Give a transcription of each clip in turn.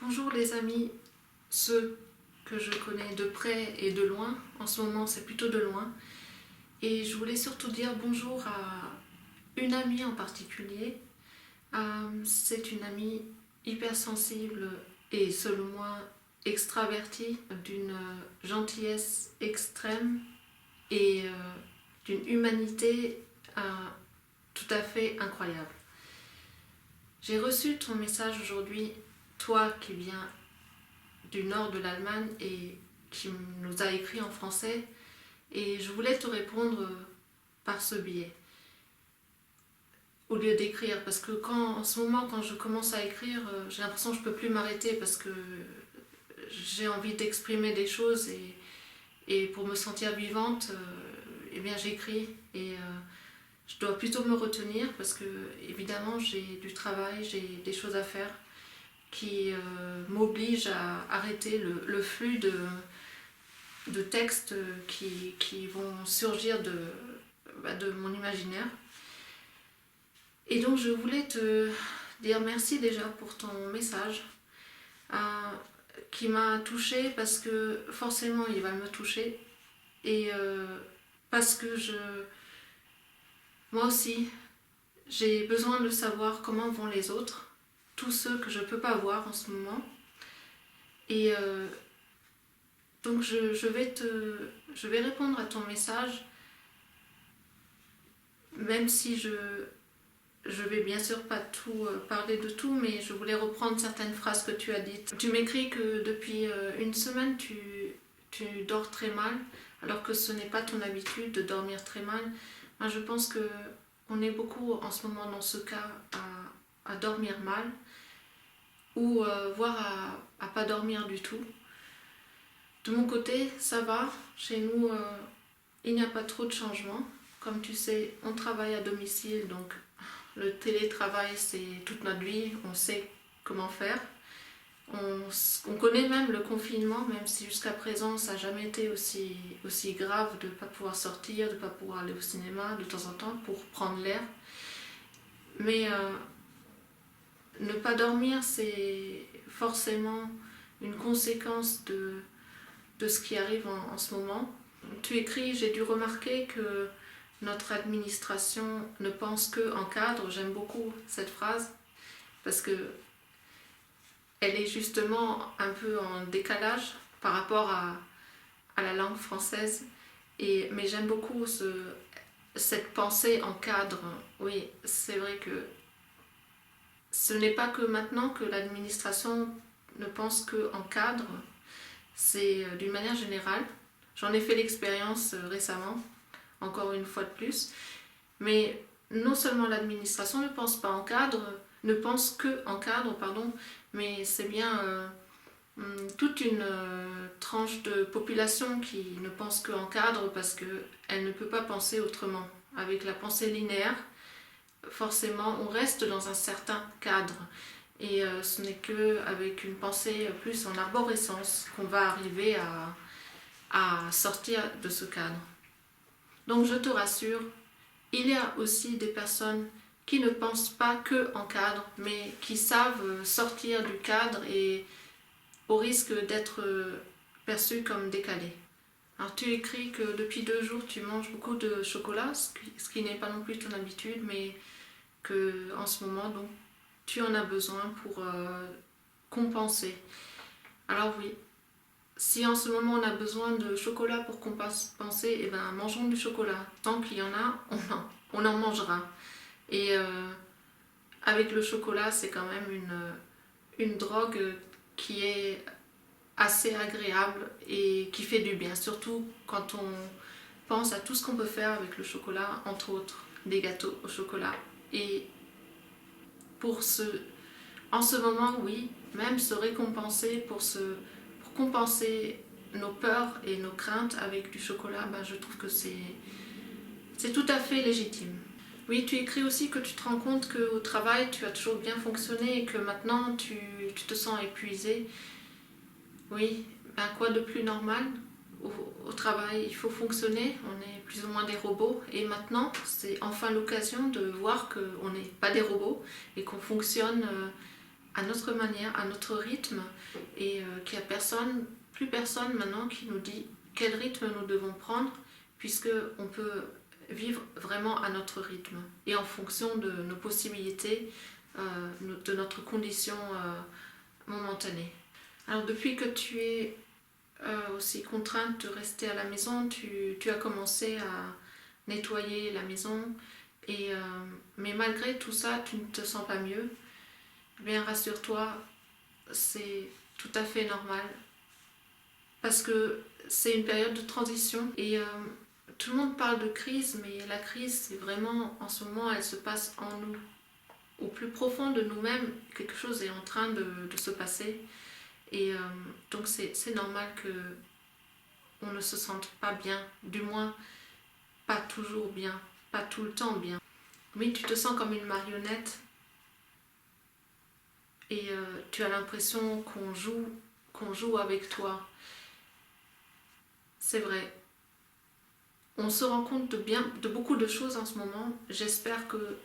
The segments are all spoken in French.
Bonjour les amis, ceux que je connais de près et de loin. En ce moment, c'est plutôt de loin. Et je voulais surtout dire bonjour à une amie en particulier. C'est une amie hypersensible et selon moi extravertie, d'une gentillesse extrême et d'une humanité tout à fait incroyable. J'ai reçu ton message aujourd'hui, toi qui viens du nord de l'Allemagne et qui nous a écrit en français, et je voulais te répondre par ce biais au lieu d'écrire, parce que en ce moment quand je commence à écrire, j'ai l'impression que je ne peux plus m'arrêter parce que j'ai envie d'exprimer des choses et pour me sentir vivante, eh bien j'écris et je dois plutôt me retenir parce que évidemment j'ai du travail, j'ai des choses à faire qui m'obligent à arrêter le flux de textes qui vont surgir de mon imaginaire. Et donc je voulais te dire merci déjà pour ton message qui m'a touchée parce que forcément il va me toucher et parce que moi aussi j'ai besoin de savoir comment vont les autres, tous ceux que je ne peux pas voir en ce moment. Et donc je vais répondre à ton message, même si je vais bien sûr pas tout parler de tout, mais je voulais reprendre certaines phrases que tu as dites. Tu m'écris que depuis une semaine tu dors très mal, alors que ce n'est pas ton habitude de dormir très mal. Moi je pense que on est beaucoup en ce moment dans ce cas à dormir mal, ou voire à pas dormir du tout. De mon côté, ça va. Chez nous, il n'y a pas trop de changements. Comme tu sais, on travaille à domicile, donc le télétravail, c'est toute notre vie. On sait comment faire. On connaît même le confinement, même si jusqu'à présent, ça n'a jamais été aussi grave de ne pas pouvoir sortir, de ne pas pouvoir aller au cinéma de temps en temps pour prendre l'air. Mais ne pas dormir, c'est forcément une conséquence de ce qui arrive en ce moment. Tu écris, j'ai dû remarquer que notre administration ne pense qu'en cadre. J'aime beaucoup cette phrase parce que elle est justement un peu en décalage par rapport à la langue française. Mais j'aime beaucoup cette pensée en cadre. Oui, c'est vrai que ce n'est pas que maintenant que l'administration ne pense qu'en cadre. C'est d'une manière générale. J'en ai fait l'expérience récemment, encore une fois de plus. Mais non seulement l'administration ne pense pas en cadre, ne pense que en cadre, pardon, mais c'est bien toute une tranche de population qui ne pense qu'en cadre parce qu'elle ne peut pas penser autrement. Avec la pensée linéaire, forcément, on reste dans un certain cadre. Et ce n'est qu'avec une pensée plus en arborescence qu'on va arriver à sortir de ce cadre. Donc je te rassure, il y a aussi des personnes qui ne pensent pas qu'en cadre, mais qui savent sortir du cadre et au risque d'être perçues comme décalées. Alors tu écris que depuis 2 jours tu manges beaucoup de chocolat, ce qui n'est pas non plus ton habitude, mais que en ce moment donc tu en as besoin pour compenser. Alors oui, si en ce moment on a besoin de chocolat pour compenser, eh ben mangeons du chocolat. Tant qu'il y en a, on en mangera. Et avec le chocolat, c'est quand même une drogue qui est assez agréable et qui fait du bien. Surtout quand on pense à tout ce qu'on peut faire avec le chocolat, entre autres des gâteaux au chocolat. Et en ce moment, oui, même se récompenser pour compenser nos peurs et nos craintes avec du chocolat, je trouve que c'est tout à fait légitime. Oui, tu écris aussi que tu te rends compte qu'au travail, tu as toujours bien fonctionné et que maintenant, tu te sens épuisé. Oui, quoi de plus normal au travail, il faut fonctionner, on est plus ou moins des robots et maintenant c'est enfin l'occasion de voir qu'on n'est pas des robots et qu'on fonctionne à notre manière, à notre rythme, et qu'il n'y a plus personne maintenant qui nous dit quel rythme nous devons prendre, puisqu'on peut vivre vraiment à notre rythme et en fonction de nos possibilités, de notre condition momentanée. Alors depuis que tu es aussi contrainte de rester à la maison, tu as commencé à nettoyer la maison, mais malgré tout ça, tu ne te sens pas mieux. Bien, rassure-toi, c'est tout à fait normal parce que c'est une période de transition et tout le monde parle de crise, mais la crise, c'est vraiment, en ce moment, elle se passe en nous. Au plus profond de nous-mêmes, quelque chose est en train de se passer. Et donc c'est normal qu'on ne se sente pas bien, du moins pas toujours bien, pas tout le temps bien. Oui, tu te sens comme une marionnette et tu as l'impression qu'on joue avec toi. C'est vrai. On se rend compte de beaucoup de choses en ce moment. J'espère que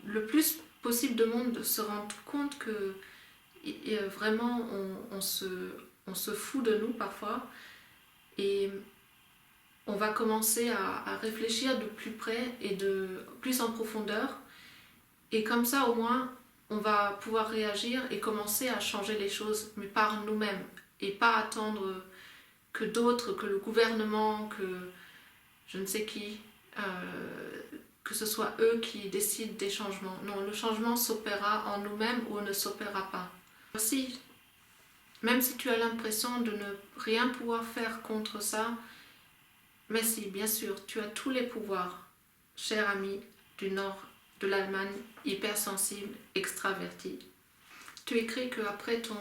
le plus possible de monde se rend compte que vraiment on se fout de nous parfois et on va commencer à réfléchir de plus près et de plus en profondeur et comme ça au moins on va pouvoir réagir et commencer à changer les choses, mais par nous-mêmes et pas attendre que d'autres, que le gouvernement, que je ne sais qui, que ce soit eux qui décident des changements. Non, le changement s'opérera en nous-mêmes ou ne s'opérera pas. Si, même si tu as l'impression de ne rien pouvoir faire contre ça, mais si, bien sûr, tu as tous les pouvoirs, cher ami du nord de l'Allemagne, hypersensible, extraverti. Tu écris qu'après ton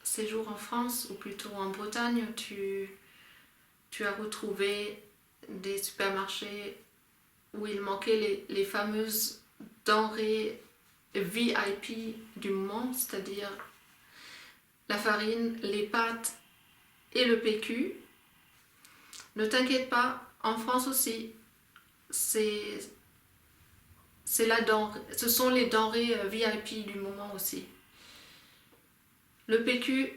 séjour en France, ou plutôt en Bretagne, tu as retrouvé des supermarchés où il manquait les fameuses denrées VIP du moment, c'est-à-dire la farine, les pâtes et le PQ. Ne t'inquiète pas, en France aussi, ce sont les denrées VIP du moment aussi. Le PQ,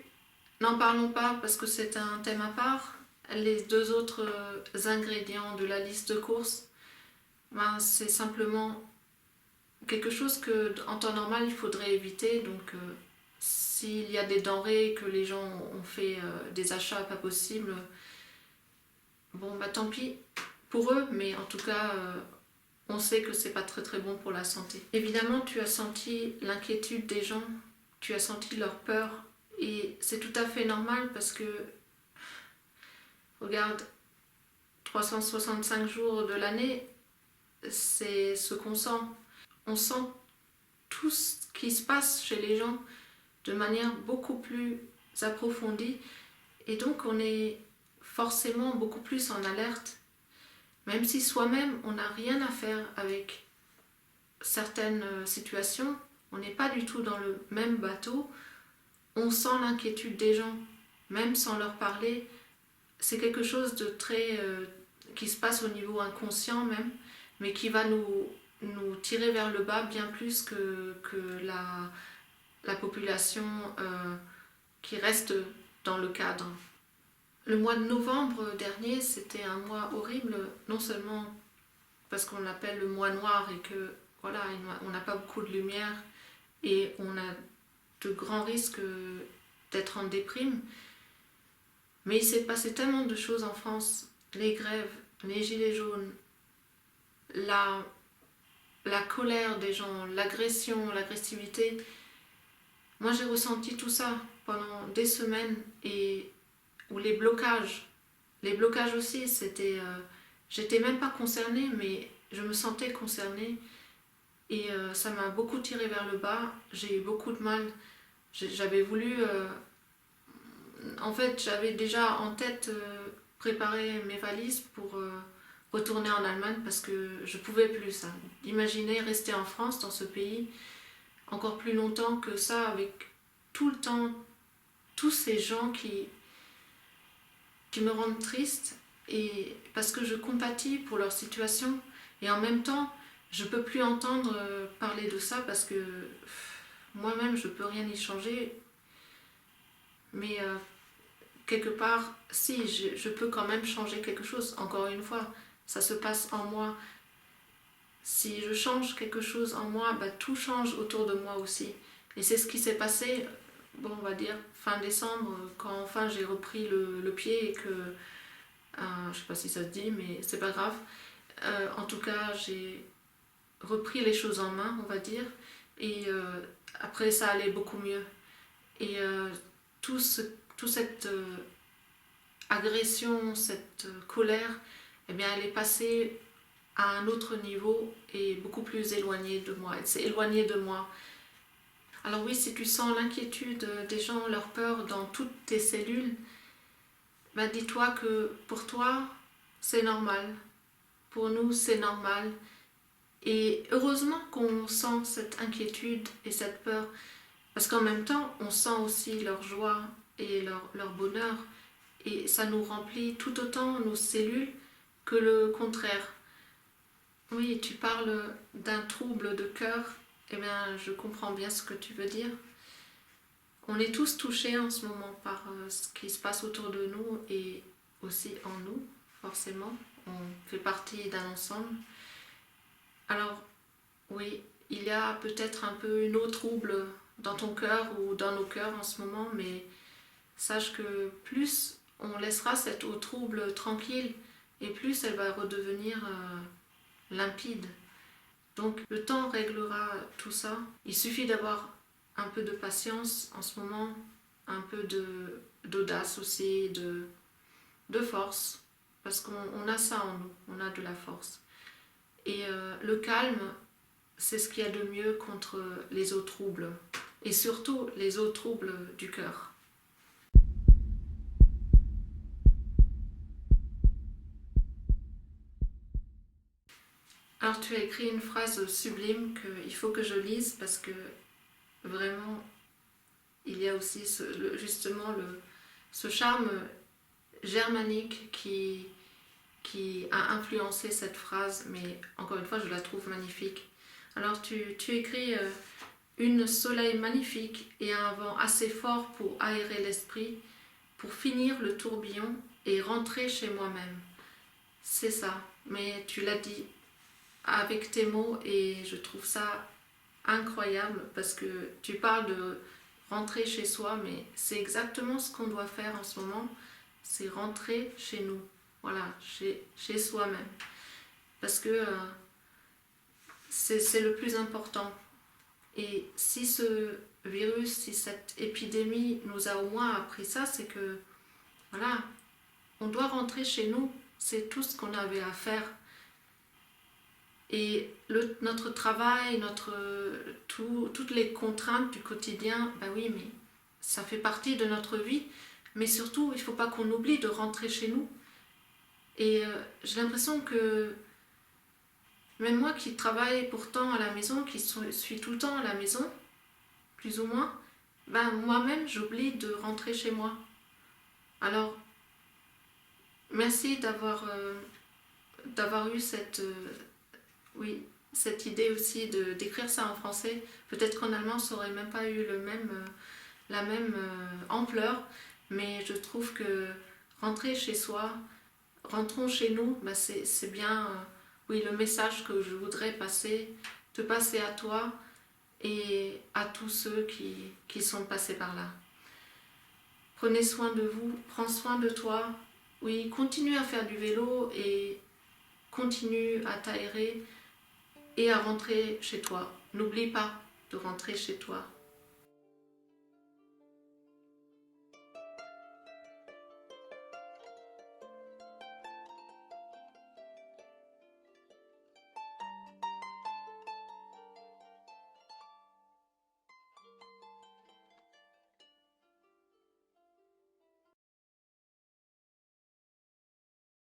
n'en parlons pas parce que c'est un thème à part. Les deux autres ingrédients de la liste de courses, c'est simplement quelque chose que en temps normal il faudrait éviter. Donc s'il y a des denrées que les gens ont fait des achats pas possibles, bon tant pis pour eux, mais en tout cas on sait que c'est pas très très bon pour la santé. Évidemment tu as senti l'inquiétude des gens, tu as senti leur peur et c'est tout à fait normal parce que regarde, 365 jours de l'année, c'est ce qu'on sent. On sent tout ce qui se passe chez les gens de manière beaucoup plus approfondie et donc on est forcément beaucoup plus en alerte, même si soi-même on n'a rien à faire avec certaines situations, on n'est pas du tout dans le même bateau, on sent l'inquiétude des gens, même sans leur parler. C'est quelque chose de très qui se passe au niveau inconscient même, mais qui va nous tirer vers le bas bien plus que la population qui reste dans le cadre. Le mois de novembre dernier, c'était un mois horrible, non seulement parce qu'on l'appelle le mois noir et que voilà, on n'a pas beaucoup de lumière et on a de grands risques d'être en déprime, mais il s'est passé tellement de choses en France, les grèves, les gilets jaunes, la colère des gens, l'agression, l'agressivité. Moi j'ai ressenti tout ça pendant des semaines ou les blocages aussi, c'était j'étais même pas concernée mais je me sentais concernée et ça m'a beaucoup tiré vers le bas, j'ai eu beaucoup de mal, j'avais voulu en fait j'avais déjà en tête préparer mes valises pour retourner en Allemagne parce que je pouvais plus ça. Imaginez rester en France dans ce pays encore plus longtemps que ça avec tout le temps tous ces gens qui me rendent triste et parce que je compatis pour leur situation et en même temps je peux plus entendre parler de ça parce que moi-même, je ne peux rien y changer, mais quelque part, si, je peux quand même changer quelque chose. Encore une fois, ça se passe en moi. Si je change quelque chose en moi, tout change autour de moi aussi. Et c'est ce qui s'est passé, bon, on va dire, fin décembre, quand enfin j'ai repris le pied et que, je sais pas si ça se dit, mais c'est pas grave. En tout cas, j'ai repris les choses en main, on va dire, et après ça allait beaucoup mieux. Et toute cette agression, cette colère, eh bien, elle est passée à un autre niveau et beaucoup plus éloignée de moi. Elle s'est éloignée de moi. Alors oui, si tu sens l'inquiétude des gens, leur peur dans toutes tes cellules, dis-toi que pour toi, c'est normal. Pour nous, c'est normal. Et heureusement qu'on sent cette inquiétude et cette peur, parce qu'en même temps, on sent aussi leur joie et leur bonheur, et ça nous remplit tout autant nos cellules que le contraire. Oui, tu parles d'un trouble de cœur, eh bien, je comprends bien ce que tu veux dire. On est tous touchés en ce moment par ce qui se passe autour de nous et aussi en nous, forcément. On fait partie d'un ensemble. Alors, oui, il y a peut-être un peu une eau trouble dans ton cœur ou dans nos cœurs en ce moment, mais sache que plus on laissera cette eau trouble tranquille, et plus elle va redevenir limpide. Donc le temps réglera tout ça. Il suffit d'avoir un peu de patience en ce moment, un peu d'audace aussi, de force, parce qu'on a ça en nous, on a de la force. Et le calme, c'est ce qu'il y a de mieux contre les eaux troubles, et surtout les eaux troubles du cœur. Alors tu as écrit une phrase sublime qu'il faut que je lise parce que vraiment il y a aussi justement ce charme germanique qui a influencé cette phrase, mais encore une fois je la trouve magnifique. Alors tu écris une soleil magnifique et un vent assez fort pour aérer l'esprit, pour finir le tourbillon et rentrer chez moi-même. C'est ça, mais tu l'as dit avec tes mots et je trouve ça incroyable parce que tu parles de rentrer chez soi, mais c'est exactement ce qu'on doit faire en ce moment, c'est rentrer chez nous, voilà, chez soi-même. Parce que c'est le plus important. Et si ce virus, si cette épidémie nous a au moins appris ça, c'est que, voilà, on doit rentrer chez nous, c'est tout ce qu'on avait à faire. Et notre travail, toutes les contraintes du quotidien, oui, mais ça fait partie de notre vie. Mais surtout, il ne faut pas qu'on oublie de rentrer chez nous. Et j'ai l'impression que même moi qui travaille pourtant à la maison, qui suis tout le temps à la maison, plus ou moins, moi-même j'oublie de rentrer chez moi. Alors, merci d'avoir eu cette idée aussi d'écrire ça en français. Peut-être qu'en allemand ça n'aurait même pas eu la même ampleur, mais je trouve que rentrer chez soi, rentrons chez nous, c'est bien le message que je voudrais te passer à toi et à tous ceux qui sont passés par là. Prenez soin de vous, prends soin de toi. Oui, continue à faire du vélo et continue à t'aérer et à rentrer chez toi. N'oublie pas de rentrer chez toi.